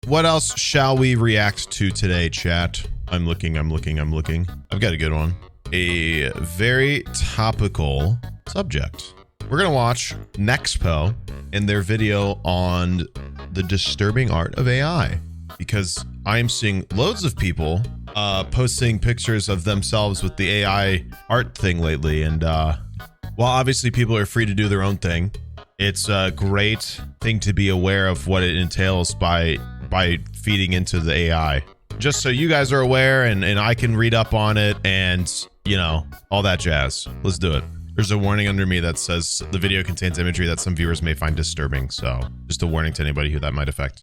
What else shall we react to today, chat? I'm looking. I've got a good one. A very topical subject. We're gonna watch Nexpo in their video on the disturbing art of AI, because I'm seeing loads of people posting pictures of themselves with the AI art thing lately. And while obviously people are free to do their own thing, it's a great thing to be aware of what it entails by feeding into the AI. Just so you guys are aware and I can read up on it and, you know, all that jazz. Let's do it. There's a warning under me that says the video contains imagery that some viewers may find disturbing. So just a warning to anybody who that might affect.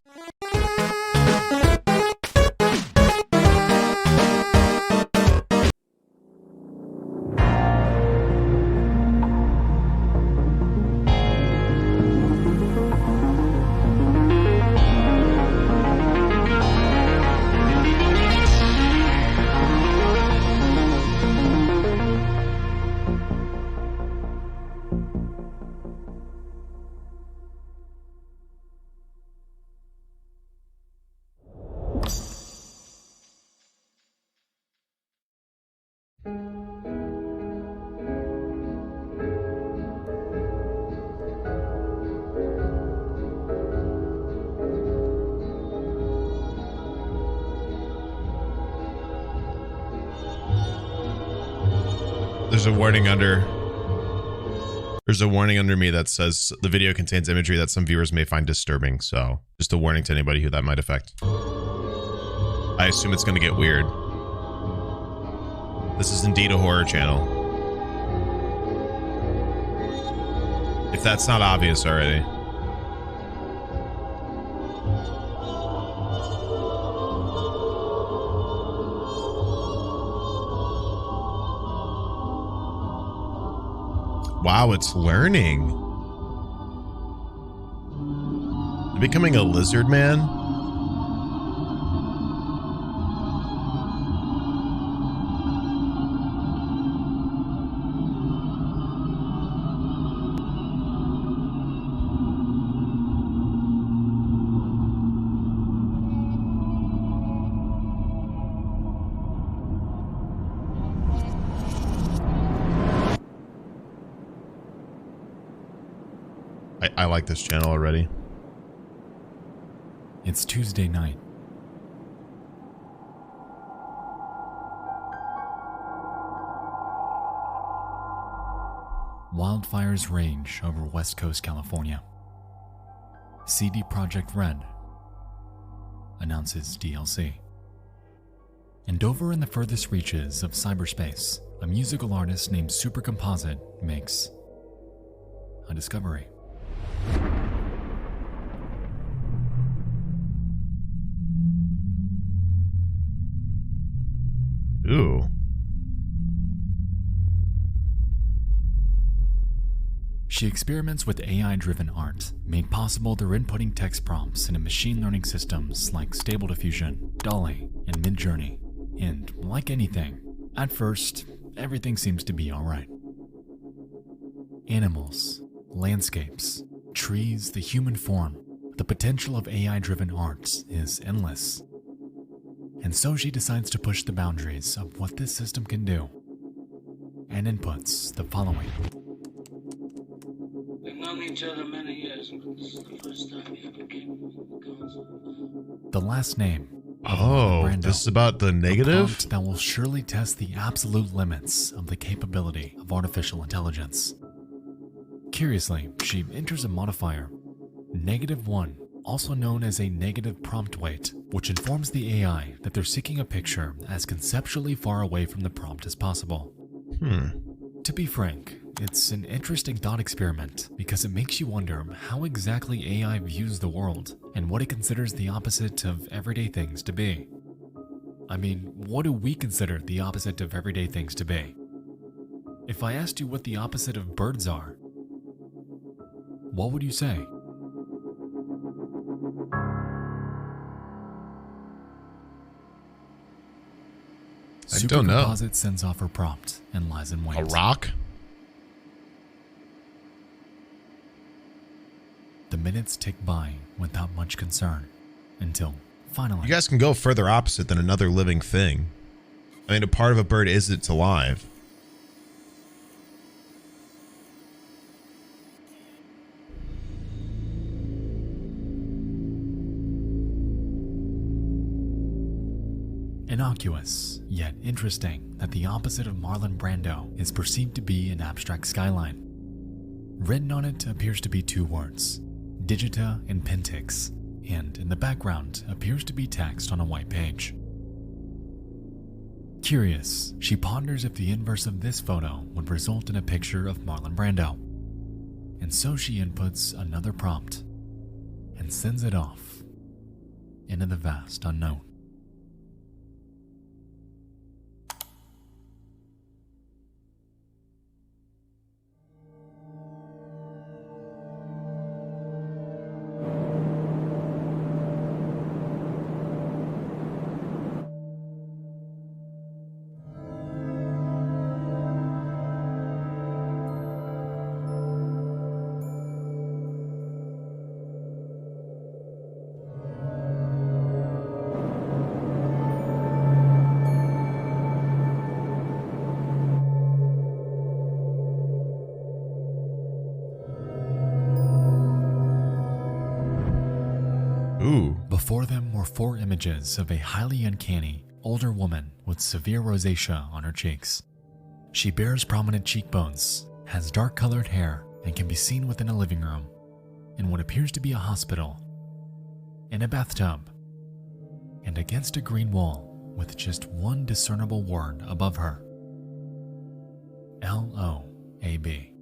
There's a warning under me that says the video contains imagery that some viewers may find disturbing. So just a warning to anybody who that might affect. I assume it's going to get weird. This is indeed a horror channel. If that's not obvious already. Wow, it's learning. Becoming a lizard man? I like this channel already. It's Tuesday night. Wildfires rage over West Coast California. CD Projekt Red announces DLC. And over in the furthest reaches of cyberspace, a musical artist named Supercomposite makes a discovery. Ooh. She experiments with AI-driven art, made possible through inputting text prompts into machine learning systems like Stable Diffusion, DALL-E, and Midjourney. And like anything, at first, everything seems to be alright. Animals, landscapes, trees, the human form, the potential of AI-driven art is endless. And so she decides to push the boundaries of what this system can do, and inputs the following. We've known each other many years, but this is the first time you ever came to the council. The last name. Oh, this is about the negative? A prompt that will surely test the absolute limits of the capability of artificial intelligence. Curiously, she enters a modifier, -1, also known as a negative prompt weight, which informs the AI that they're seeking a picture as conceptually far away from the prompt as possible. To be frank, it's an interesting thought experiment because it makes you wonder how exactly AI views the world and what it considers the opposite of everyday things to be. I mean, what do we consider the opposite of everyday things to be? If I asked you what the opposite of birds are, what would you say? I don't know. Supercomposite sends off her prompt and lies in wait. A rock? The minutes tick by without much concern until Finally, You guys can go further opposite than another living thing. I mean, a part of a bird is it's alive. innocuous, yet interesting that the opposite of Marlon Brando is perceived to be an abstract skyline. Written on it appears to be two words, Digita and Pintix, and in the background appears to be text on a white page. Curious, she ponders if the inverse of this photo would result in a picture of Marlon Brando. And so she inputs another prompt and sends it off into the vast unknown. Ooh. Before them were 4 images of a highly uncanny, older woman with severe rosacea on her cheeks. She bears prominent cheekbones, has dark-colored hair, and can be seen within a living room, in what appears to be a hospital, in a bathtub, and against a green wall with just one discernible word above her. L-O-A-B.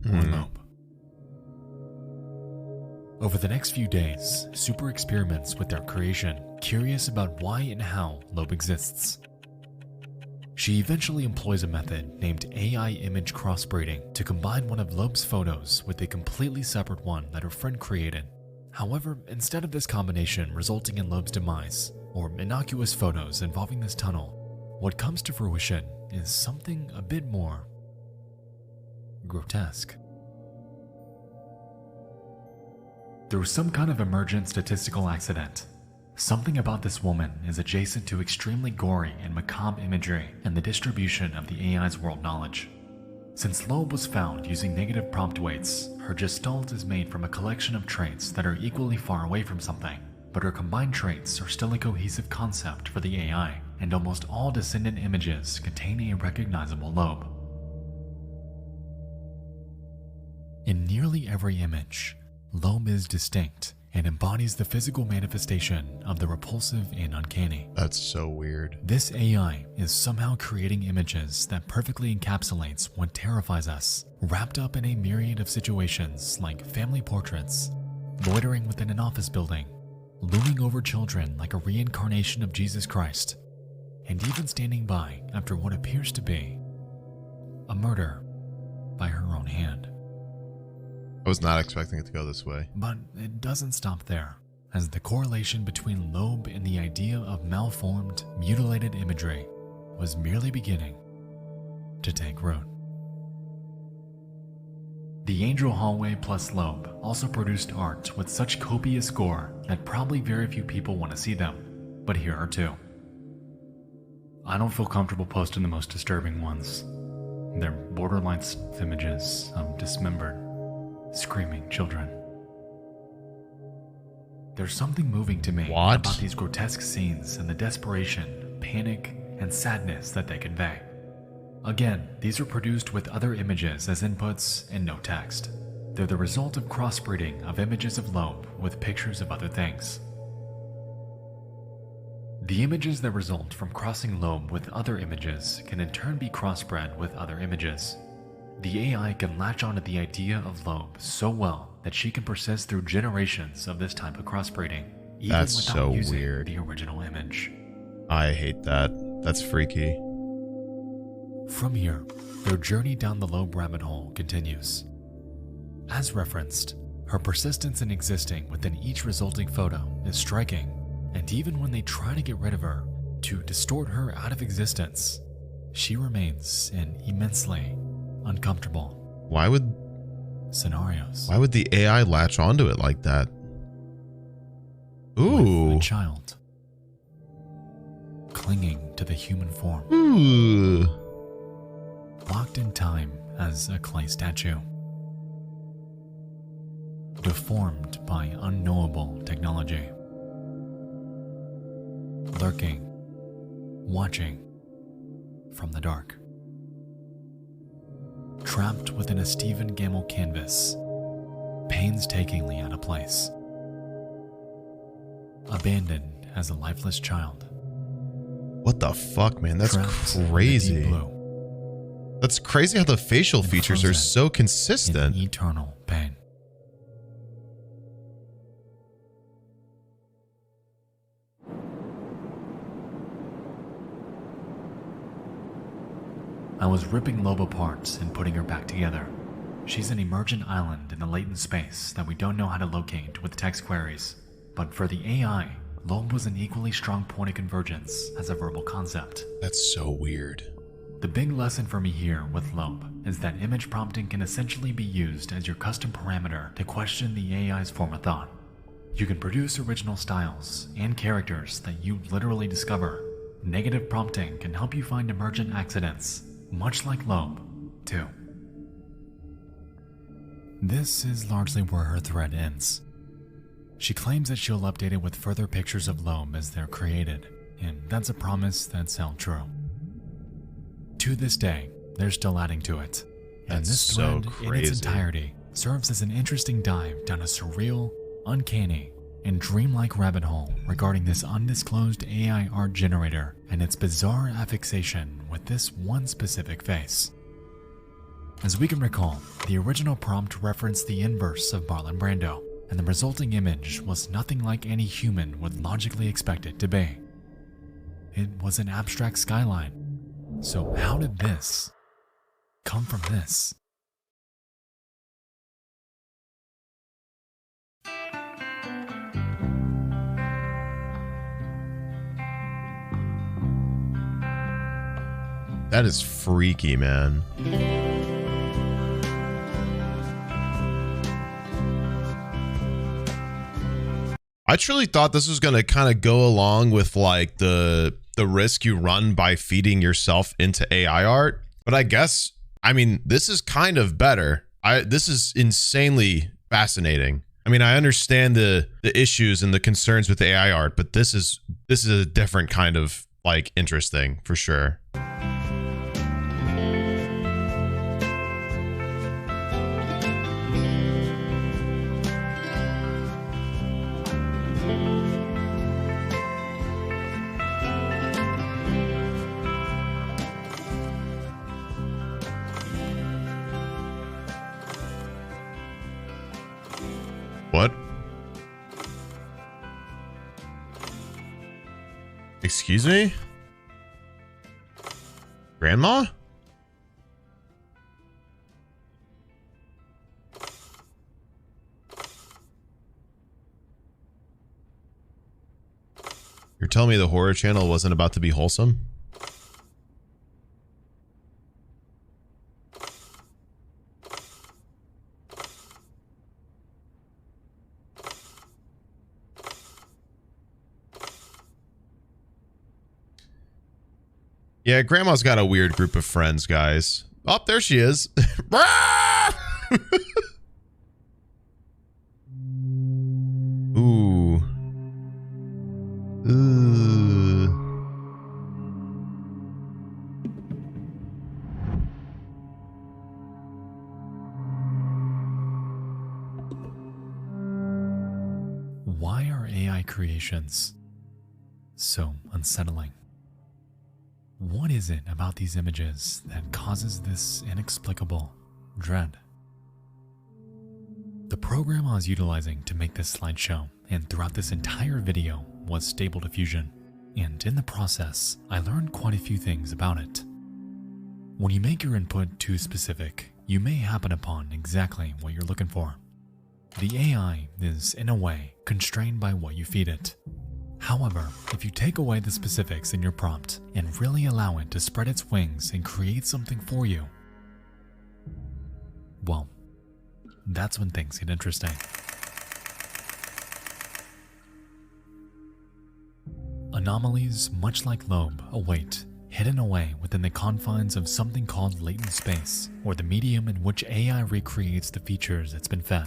Or lobe. Over the next few days, Super experiments with their creation, curious about why and how Loeb exists. She eventually employs a method named AI image crossbreeding to combine one of Loeb's photos with a completely separate one that her friend created. However, instead of this combination resulting in Loeb's demise, or innocuous photos involving this tunnel, what comes to fruition is something a bit more grotesque. Through some kind of emergent statistical accident, something about this woman is adjacent to extremely gory and macabre imagery and the distribution of the AI's world knowledge. Since Loeb was found using negative prompt weights, her gestalt is made from a collection of traits that are equally far away from something, but her combined traits are still a cohesive concept for the AI, and almost all descendant images contain a recognizable Loeb. In nearly every image, Loeb is distinct and embodies the physical manifestation of the repulsive and uncanny. That's so weird. This AI is somehow creating images that perfectly encapsulates what terrifies us, wrapped up in a myriad of situations like family portraits, loitering within an office building, looming over children like a reincarnation of Jesus Christ, and even standing by after what appears to be a murder by her own hand. I was not expecting it to go this way. But it doesn't stop there, as the correlation between Loeb and the idea of malformed, mutilated imagery was merely beginning to take root. The Angel Hallway plus Loeb also produced art with such copious gore that probably very few people want to see them, but here are 2. I don't feel comfortable posting the most disturbing ones. They're borderline images of dismembered, screaming children. There's something moving to me about these grotesque scenes and the desperation, panic, and sadness that they convey. Again, these are produced with other images as inputs and no text. They're the result of crossbreeding of images of Loeb with pictures of other things. The images that result from crossing Loeb with other images can in turn be crossbred with other images. The AI can latch onto the idea of Loeb so well that she can persist through generations of this type of crossbreeding, even That's without so using weird. the original image. I hate that. That's freaky. From here, their journey down the Loeb rabbit hole continues. As referenced, her persistence in existing within each resulting photo is striking, and even when they try to get rid of her, to distort her out of existence, she remains in immensely uncomfortable Why would scenarios. the AI latch onto it like that? Ooh. a child, clinging to the human form, Ooh. locked in time as a clay statue, deformed by unknowable technology, lurking, watching from the dark, trapped within a Stephen Gamble canvas, painstakingly out of place, abandoned as a lifeless child. What the fuck, man? That's Trapped in the crazy. deep blue, That's crazy how the facial and features are frozen so consistent. in eternal pain. I was ripping Loeb apart and putting her back together. She's an emergent island in the latent space that we don't know how to locate with text queries. But for the AI, Loeb was an equally strong point of convergence as a verbal concept. That's so weird. The big lesson for me here with Loeb is that image prompting can essentially be used as your custom parameter to question the AI's form of thought. You can produce original styles and characters that you literally discover. Negative prompting can help you find emergent accidents, much like Loeb, too. This is largely where her thread ends. She claims that she'll update it with further pictures of Loeb as they're created, and that's a promise that's held true. To this day, they're still adding to it, and That's this so thread in its crazy. entirety serves as an interesting dive down a surreal, uncanny, and dreamlike rabbit hole regarding this undisclosed AI art generator and its bizarre affixation with this one specific face. As we can recall, the original prompt referenced the inverse of Marlon Brando, and the resulting image was nothing like any human would logically expect it to be. It was an abstract skyline. So how did this come from this? That is freaky, man. I truly thought this was going to kind of go along with like the risk you run by feeding yourself into AI art. But I guess, I mean, this is kind of better. This is insanely fascinating. I mean, I understand the issues and the concerns with AI art, but this is a different kind of like interesting for sure. What? Excuse me? Grandma? You're telling me the horror channel wasn't about to be wholesome? Yeah, Grandma's got a weird group of friends, guys. Oh, there she is. Ooh. Ooh. Why are AI creations so unsettling? What is it about these images that causes this inexplicable dread? The program I was utilizing to make this slideshow and throughout this entire video was Stable Diffusion, and in the process, I learned quite a few things about it. When you make your input too specific, you may happen upon exactly what you're looking for. The AI is, in a way, constrained by what you feed it. However, if you take away the specifics in your prompt and really allow it to spread its wings and create something for you, well, that's when things get interesting. Anomalies, much like Loeb, await, hidden away within the confines of something called latent space, or the medium in which AI recreates the features it's been fed.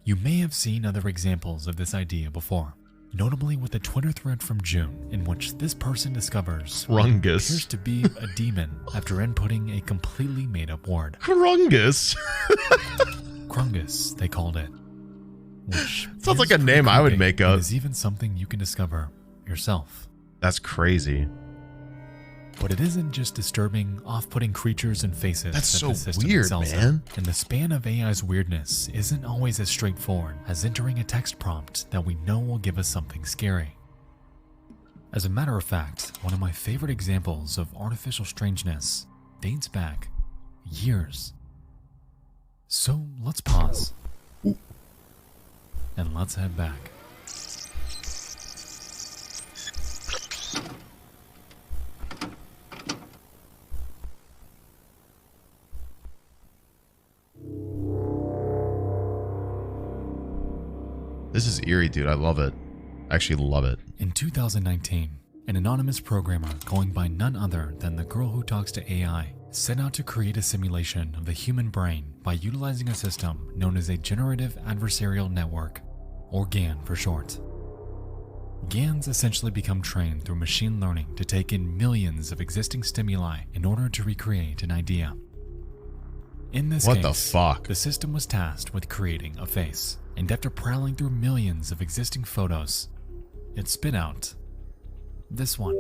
You may have seen other examples of this idea before, notably with a Twitter thread from June in which this person discovers what Krungus. appears to be a demon after inputting a completely made-up word. Krungus. Krungus, they called it. Which Sounds like is a name pretty I would creepy make up. and is even something you can discover yourself. That's crazy. But it isn't just disturbing, off-putting creatures and faces. That's that so the system weird, excels in. man. And the span of AI's weirdness isn't always as straightforward as entering a text prompt that we know will give us something scary. As a matter of fact, one of my favorite examples of artificial strangeness dates back years. So let's pause. And let's head back. This is eerie, dude. I love it. I actually love it. In 2019, an anonymous programmer going by none other than the girl who talks to AI set out to create a simulation of the human brain by utilizing a system known as a Generative Adversarial Network, or GAN for short. GANs essentially become trained through machine learning to take in millions of existing stimuli in order to recreate an idea. In this What case, the fuck? the system was tasked with creating a face, and after prowling through millions of existing photos, it spit out this one.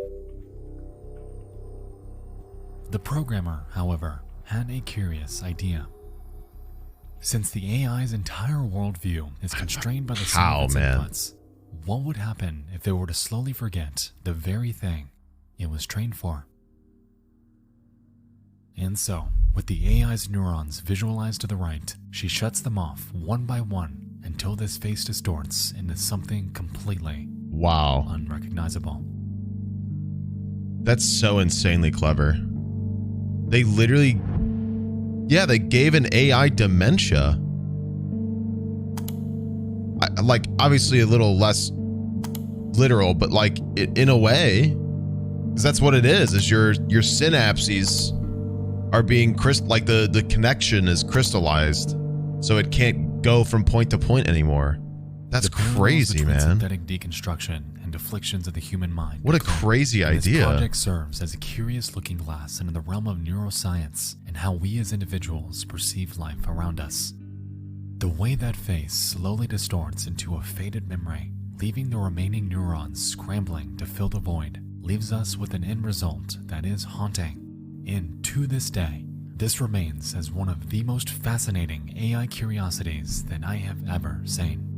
The programmer, however, had a curious idea. Since the AI's entire worldview is constrained by the sum How, of its man? inputs, what would happen if it were to slowly forget the very thing it was trained for? And so, with the AI's neurons visualized to the right, she shuts them off one by one until this face distorts into something completely Wow. unrecognizable. That's so insanely clever. They literally, yeah, they gave an AI dementia. Like, obviously a little less literal, but like in a way, because that's what it is your synapses are being like the connection is crystallized, so it can't go from point to point anymore. That's The parallels crazy, between man. synthetic deconstruction and afflictions of the human mind. What a are clear. crazy And This idea. project serves as a curious looking glass into the realm of neuroscience and how we as individuals perceive life around us. The way that face slowly distorts into a faded memory, leaving the remaining neurons scrambling to fill the void, leaves us with an end result that is haunting. And to this day, this remains as one of the most fascinating AI curiosities that I have ever seen.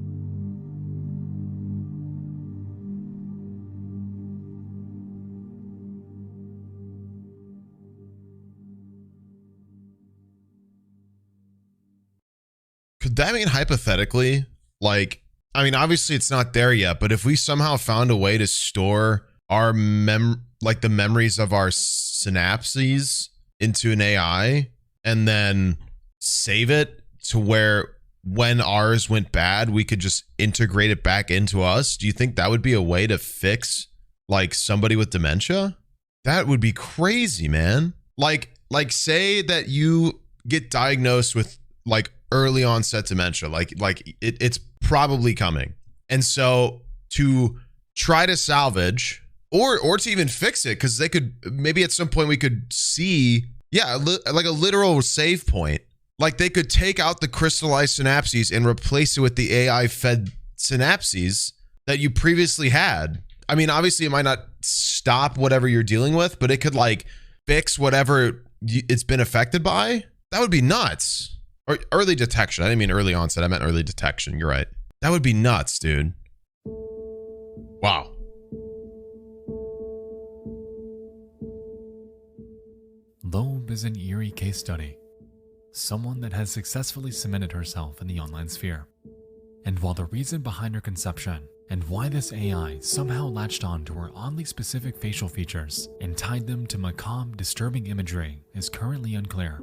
Could that mean hypothetically, like, I mean, obviously it's not there yet, but if we somehow found a way to store our like the memories of our synapses into an AI and then save it to where when ours went bad, we could just integrate it back into us. Do you think that would be a way to fix like somebody with dementia? That would be crazy, man. Like say that you get diagnosed with like early onset dementia, like it's probably coming. And so to try to salvage or to even fix it, because they could maybe at some point we could see, yeah, like a literal save point. Like they could take out the crystallized synapses and replace it with the AI fed synapses that you previously had. I mean, obviously it might not stop whatever you're dealing with, but it could like fix whatever it's been affected by. That would be nuts. Or early detection. I didn't mean early onset. I meant early detection. You're right. That would be nuts, dude. Wow. Loeb is an eerie case study. Someone that has successfully cemented herself in the online sphere. And while the reason behind her conception and why this AI somehow latched on to her oddly specific facial features and tied them to macabre, disturbing imagery is currently unclear.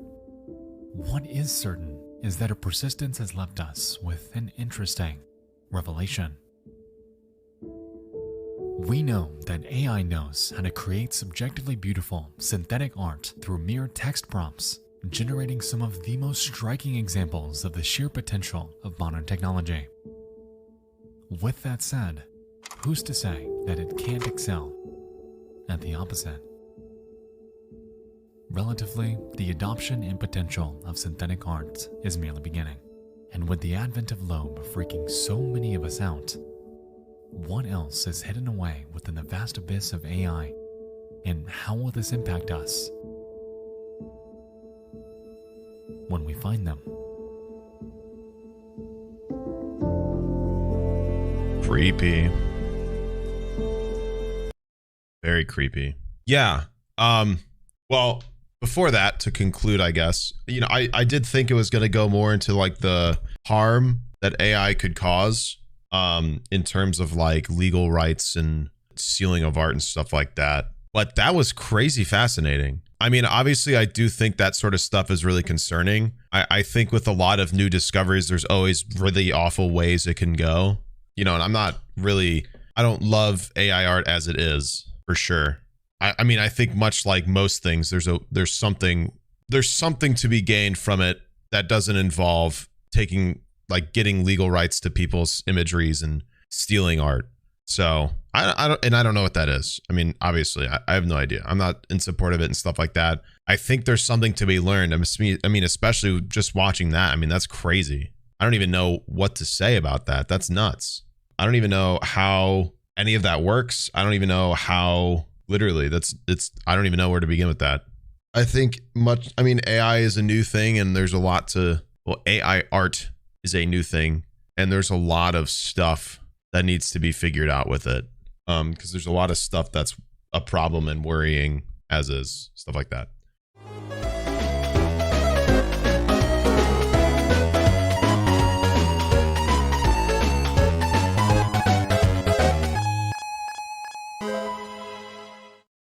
What is certain is that her persistence has left us with an interesting revelation. We know that AI knows how to create subjectively beautiful synthetic art through mere text prompts, generating some of the most striking examples of the sheer potential of modern technology. With that said, who's to say that it can't excel at the opposite? Relatively, the adoption and potential of synthetic art is merely beginning, and with the advent of Loam freaking so many of us out, what else is hidden away within the vast abyss of AI, and how will this impact us when we find them? Creepy. Very creepy. Yeah. Well, before that, to conclude, I guess, I did think it was going to go more into like the harm that AI could cause in terms of like legal rights and stealing of art and stuff like that. But that was crazy fascinating. I mean, obviously, I do think that sort of stuff is really concerning. I think with a lot of new discoveries, there's always really awful ways it can go. And I don't love AI art as it is, for sure. I mean, I think much like most things, there's something to be gained from it that doesn't involve getting legal rights to people's imageries and stealing art. So I don't know what that is. I mean, obviously, I have no idea. I'm not in support of it and stuff like that. I think there's something to be learned. I mean, especially just watching that. I mean, that's crazy. I don't even know what to say about that. That's nuts. I don't even know how any of that works. I don't even know how. Literally, I don't even know where to begin with that. I think AI is a new thing, and there's a lot AI art is a new thing, and there's a lot of stuff that needs to be figured out with it. Because there's a lot of stuff that's a problem and worrying as is, stuff like that.